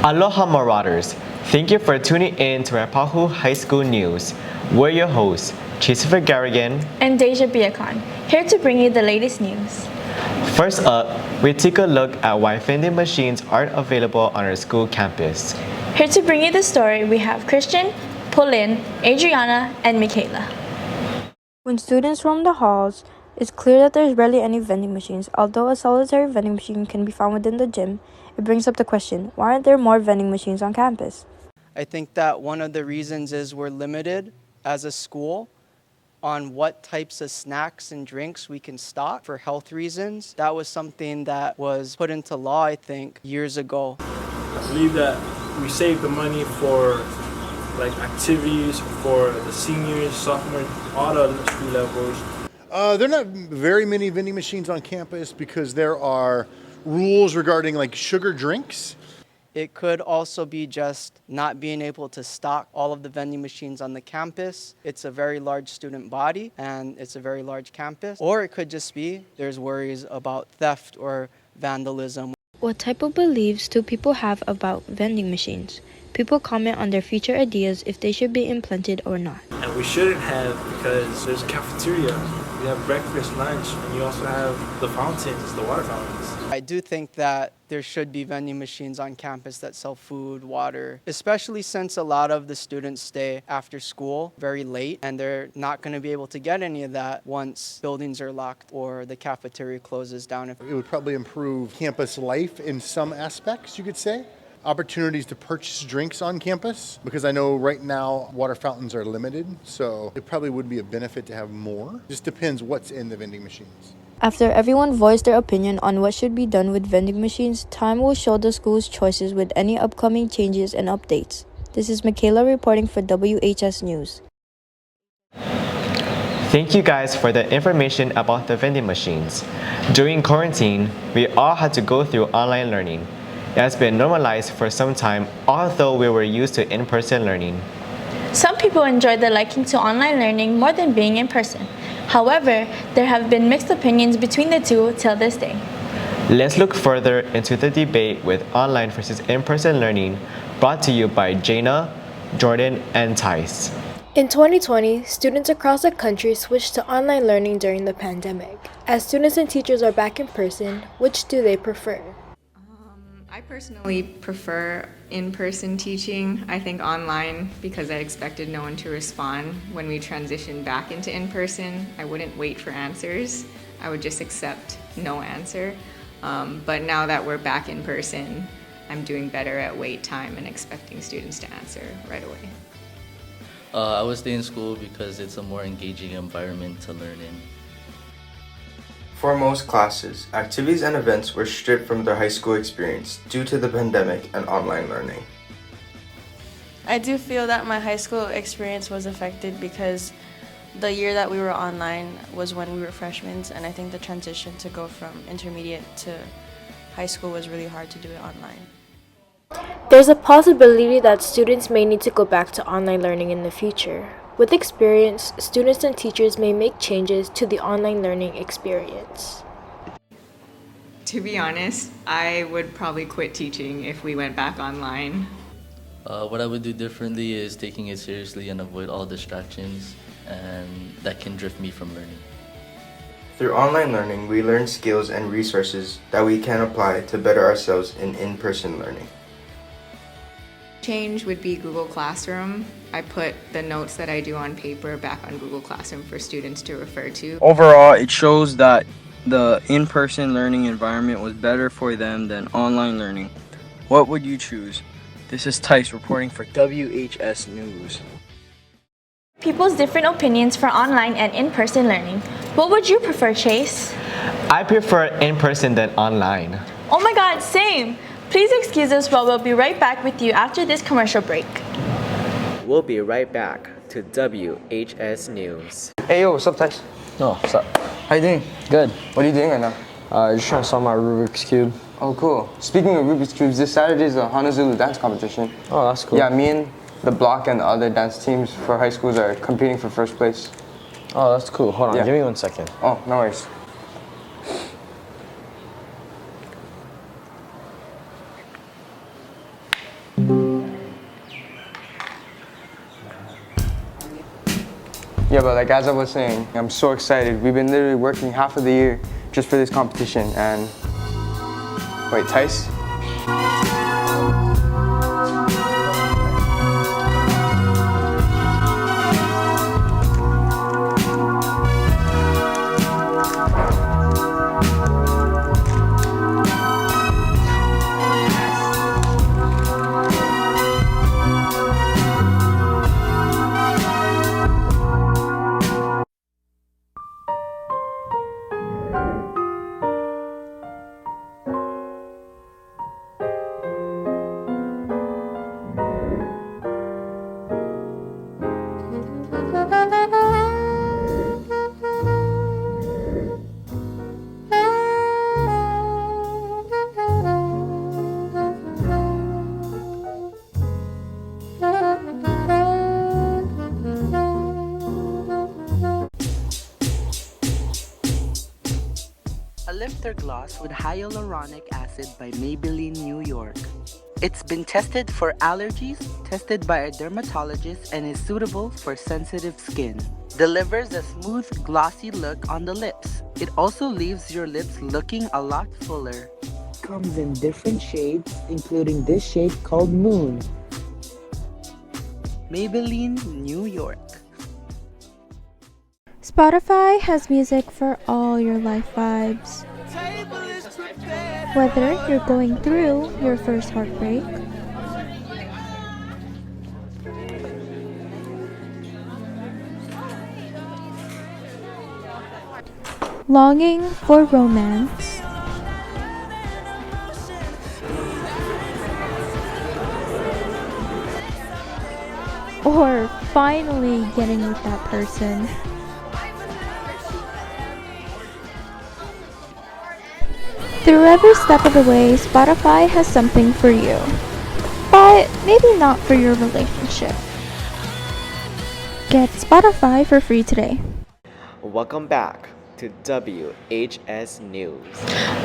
Aloha Marauders! Thank you for tuning in to Waipahu High School News. We're your hosts, Christopher Garrigan and Deja Biacon, here to bring you the latest news. First up, we take a look at why vending machines aren't available on our school campus. Here to bring you the story, we have Kristian, Pauline, Adriana, and Michaela. When students roam the halls, it's clear that there's rarely any vending machines. Although a solitary vending machine can be found within the gym, it brings up the question, why aren't there more vending machines on campus? I think that one of the reasons is we're limited as a school on what types of snacks and drinks we can stock for health reasons. That was something that was put into law, I think, years ago. I believe that we save the money for activities for the seniors, sophomores, all the elementary levels. There are not very many vending machines on campus because there are rules regarding sugar drinks. It could also be just not being able to stock all of the vending machines on the campus. It's a very large student body and it's a very large campus. Or it could just be there's worries about theft or vandalism. What type of beliefs do people have about vending machines? People comment on their future ideas if they should be implanted or not. And we shouldn't have because there's a cafeteria. We have breakfast, lunch, and you also have the fountains, the water fountains. I do think that there should be vending machines on campus that sell food, water, especially since a lot of the students stay after school very late and they're not going to be able to get any of that once buildings are locked or the cafeteria closes down. It would probably improve campus life in some aspects, you could say. Opportunities to purchase drinks on campus, because I know right now water fountains are limited, so it probably would be a benefit to have more. Just depends what's in the vending machines. After everyone voiced their opinion on what should be done with vending machines, time will show the school's choices with any upcoming changes and updates. This is Michaela reporting for WHS News. Thank you guys for the information about the vending machines. During quarantine, we all had to go through online learning. It has been normalized for some time, although we were used to in-person learning. Some people enjoy the liking to online learning more than being in person. However, there have been mixed opinions between the two till this day. Let's look further into the debate with online versus in-person learning, brought to you by Jaina, Jordan, and Tice. In 2020, students across the country switched to online learning during the pandemic. As students and teachers are back in person, which do they prefer? I personally prefer in-person teaching. I think online, because I expected no one to respond when we transitioned back into in-person, I wouldn't wait for answers. I would just accept no answer. But now that we're back in person, I'm doing better at wait time and expecting students to answer right away. I would stay in school because it's a more engaging environment to learn in. For most classes, activities and events were stripped from their high school experience due to the pandemic and online learning. I do feel that my high school experience was affected because the year that we were online was when we were freshmen, and I think the transition to go from intermediate to high school was really hard to do it online. There's a possibility that students may need to go back to online learning in the future. With experience, students and teachers may make changes to the online learning experience. To be honest, I would probably quit teaching if we went back online. What I would do differently is taking it seriously and avoid all distractions, and that can drift me from learning. Through online learning, we learn skills and resources that we can apply to better ourselves in in-person learning. Change would be Google Classroom. I put the notes that I do on paper back on Google Classroom for students to refer to. Overall, it shows that the in-person learning environment was better for them than online learning. What would you choose? This is Tice reporting for WHS News. People's different opinions for online and in-person learning. What would you prefer, Chase? I prefer in-person than online. Oh my God, same! Please excuse us while we'll be right back with you after this commercial break. We'll be right back to WHS News. Hey yo, what's up, Tice? Oh, what's up? How you doing? Good. What are you doing right now? Just trying to solve my Rubik's Cube. Oh, cool. Speaking of Rubik's Cubes, this Saturday is a Honolulu dance competition. Oh, that's cool. Yeah, me and the block and the other dance teams for high schools are competing for first place. Oh, that's cool. Hold on, Yeah. give me 1 second. Oh, no worries. Yeah, but like as I was saying, I'm so excited. We've been literally working half of the year just for this competition. And wait, Tice? A lifter gloss with hyaluronic acid by Maybelline New York. It's been tested for allergies, tested by a dermatologist, and is suitable for sensitive skin. Delivers a smooth, glossy look on the lips. It also leaves your lips looking a lot fuller. Comes in different shades, including this shade called Moon. Maybelline New York. Spotify has music for all your life vibes. Whether you're going through your first heartbreak, longing for romance, or finally getting with that person. Through every step of the way, Spotify has something for you, but maybe not for your relationship. Get Spotify for free today. Welcome back to WHS News.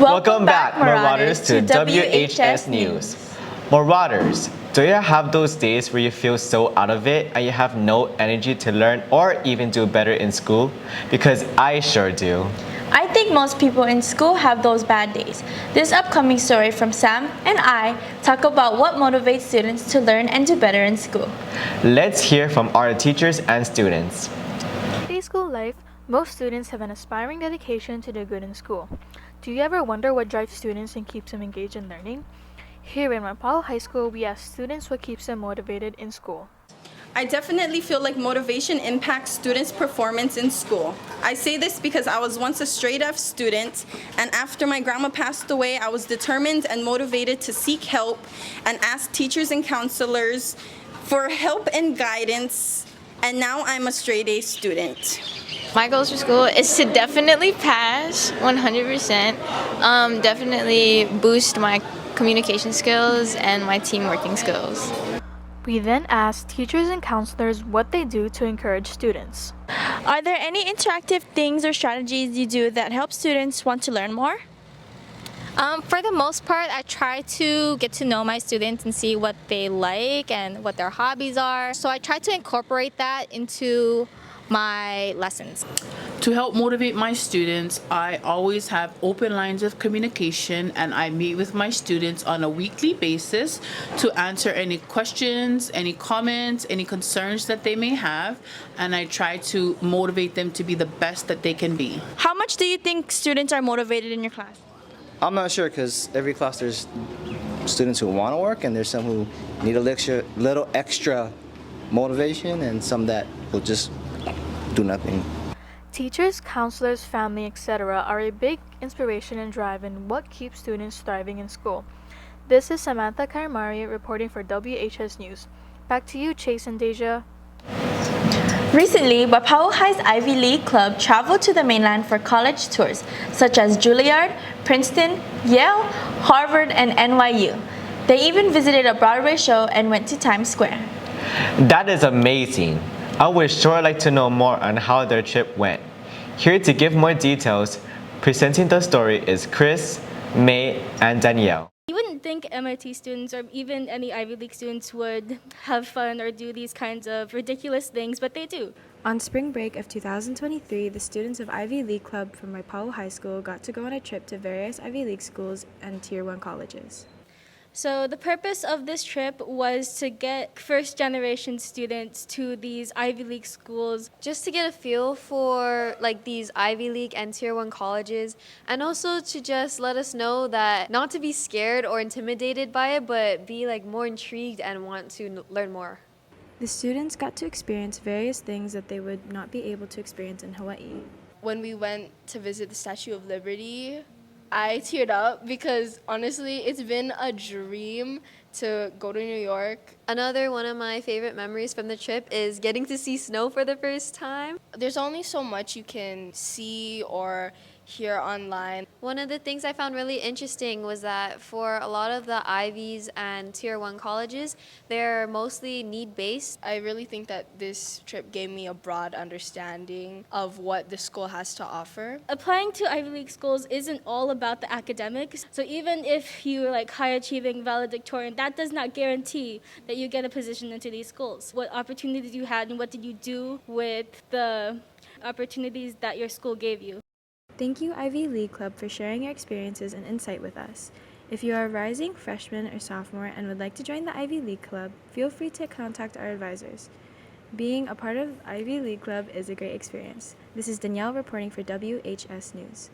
Welcome back, Marauders, to WHS News. Marauders, do you have those days where you feel so out of it and you have no energy to learn or even do better in school? Because I sure do. I think most people in school have those bad days. This upcoming story from Sam and I talk about what motivates students to learn and do better in school. Let's hear from our teachers and students. In school life, most students have an aspiring dedication to do good in school. Do you ever wonder what drives students and keeps them engaged in learning? Here in Waipahu High School, we ask students what keeps them motivated in school. I definitely feel like motivation impacts students' performance in school. I say this because I was once a straight F student, and after my grandma passed away, I was determined and motivated to seek help and ask teachers and counselors for help and guidance, and now I'm a straight A student. My goals for school is to definitely pass 100%, definitely boost my communication skills and my team working skills. We then ask teachers and counselors what they do to encourage students. Are there any interactive things or strategies you do that help students want to learn more? For the most part, I try to get to know my students and see what they like and what their hobbies are. So I try to incorporate that into my lessons. To help motivate my students, I always have open lines of communication, and I meet with my students on a weekly basis to answer any questions, any comments, any concerns that they may have, and I try to motivate them to be the best that they can be. How much do you think students are motivated in your class? I'm not sure, because every class there's students who want to work and there's some who need a little extra motivation and some that will just do nothing. Teachers, counselors, family, etc. are a big inspiration and drive in what keeps students thriving in school. This is Samantha Karamari reporting for WHS News. Back to you, Chase and Deja. Recently, Waipahu High's Ivy League club traveled to the mainland for college tours, such as Juilliard, Princeton, Yale, Harvard, and NYU. They even visited a Broadway show and went to Times Square. That is amazing. I would sure like to know more on how their trip went. Here to give more details, presenting the story is Chris, May, and Danielle. You wouldn't think MIT students or even any Ivy League students would have fun or do these kinds of ridiculous things, but they do. On spring break of 2023, the students of Ivy League Club from Waipahu High School got to go on a trip to various Ivy League schools and Tier 1 colleges. So the purpose of this trip was to get first-generation students to these Ivy League schools. Just to get a feel for like these Ivy League and Tier 1 colleges, and also to just let us know that not to be scared or intimidated by it, but be like more intrigued and want to learn more. The students got to experience various things that they would not be able to experience in Hawaii. When we went to visit the Statue of Liberty, I teared up because honestly, it's been a dream to go to New York. Another one of my favorite memories from the trip is getting to see snow for the first time. There's only so much you can see or hear online. One of the things I found really interesting was that for a lot of the Ivies and Tier 1 colleges, they're mostly need-based. I really think that this trip gave me a broad understanding of what the school has to offer. Applying to Ivy League schools isn't all about the academics. So even if you're like high-achieving valedictorian, that does not guarantee that you get a position into these schools. What opportunities you had and what did you do with the opportunities that your school gave you? Thank you, Ivy League Club, for sharing your experiences and insight with us. If you are a rising freshman or sophomore and would like to join the Ivy League Club, feel free to contact our advisors. Being a part of Ivy League Club is a great experience. This is Danielle reporting for WHS News.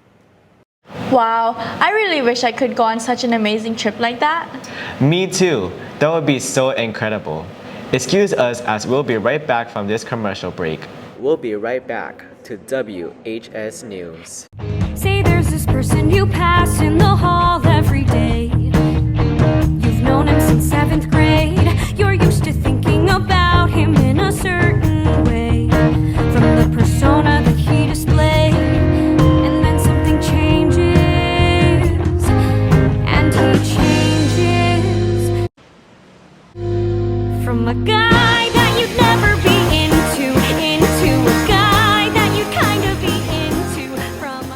Wow, I really wish I could go on such an amazing trip like that. Me too. That would be so incredible. Excuse us as we'll be right back from this commercial break. We'll be right back to WHS News. Say there's this person you pass in the hall every day. You've known him since 7th grade. You're used to thinking about him in a certain way. From the persona that he displayed. And then something changes. And he changes. From a guy that you'd never be into a guy that you'd kind of be into. From a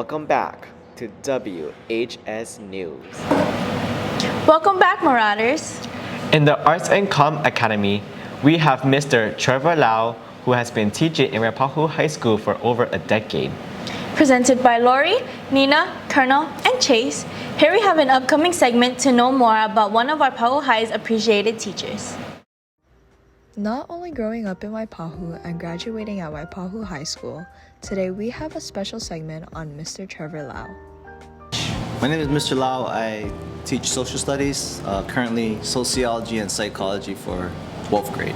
Welcome back to WHS News. Welcome back, Marauders. In the Arts and Comm Academy, we have Mr. Trevor Lau, who has been teaching in Waipahu High School for over a decade. Presented by Lori, Nina, Colonel, and Chase, here we have an upcoming segment to know more about one of Waipahu High's appreciated teachers. Not only growing up in Waipahu and graduating at Waipahu High School, today we have a special segment on Mr. Trevor Lau. My name is Mr. Lau. I teach social studies, currently sociology and psychology for 12th grade.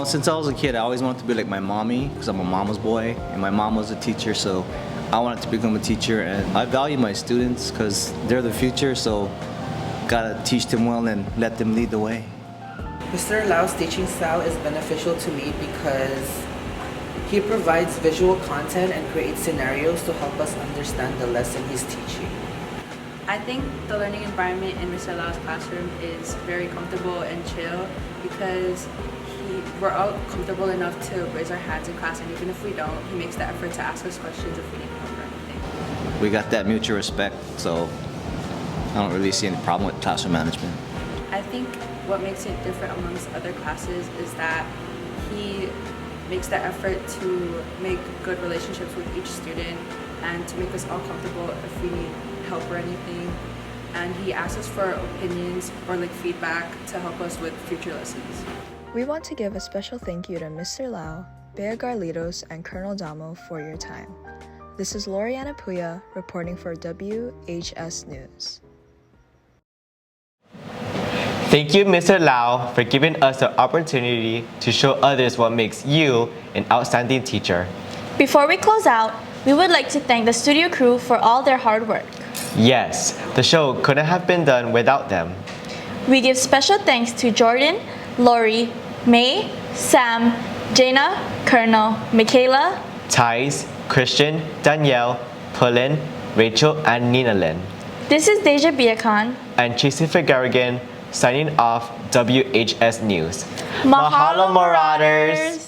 Since I was a kid, I always wanted to be like my mommy because I'm a mama's boy, and my mom was a teacher, so I wanted to become a teacher. And I value my students because they're the future, so gotta teach them well and let them lead the way. Mr. Lau's teaching style is beneficial to me because he provides visual content and creates scenarios to help us understand the lesson he's teaching. I think the learning environment in Mr. Lau's classroom is very comfortable and chill because we're all comfortable enough to raise our hands in class, and even if we don't, he makes the effort to ask us questions if we need help or anything. We got that mutual respect, so I don't really see any problem with classroom management. I think what makes it different amongst other classes is that he makes the effort to make good relationships with each student and to make us all comfortable if we need help or anything. And he asks us for opinions or feedback to help us with future lessons. We want to give a special thank you to Mr. Lau, Bea Garlitos, and Colonel Damo for your time. This is Loriana Puya reporting for WHS News. Thank you, Mr. Lau, for giving us the opportunity to show others what makes you an outstanding teacher. Before we close out, we would like to thank the studio crew for all their hard work. Yes, the show couldn't have been done without them. We give special thanks to Jordan, Lori, May, Sam, Jaina, Colonel, Michaela, Thais, Kristian, Danielle, Pulin, Rachel, and Nina Lynn. This is Deja Biakan and Chasifer Garrigan signing off WHS News. Mahalo, Marauders!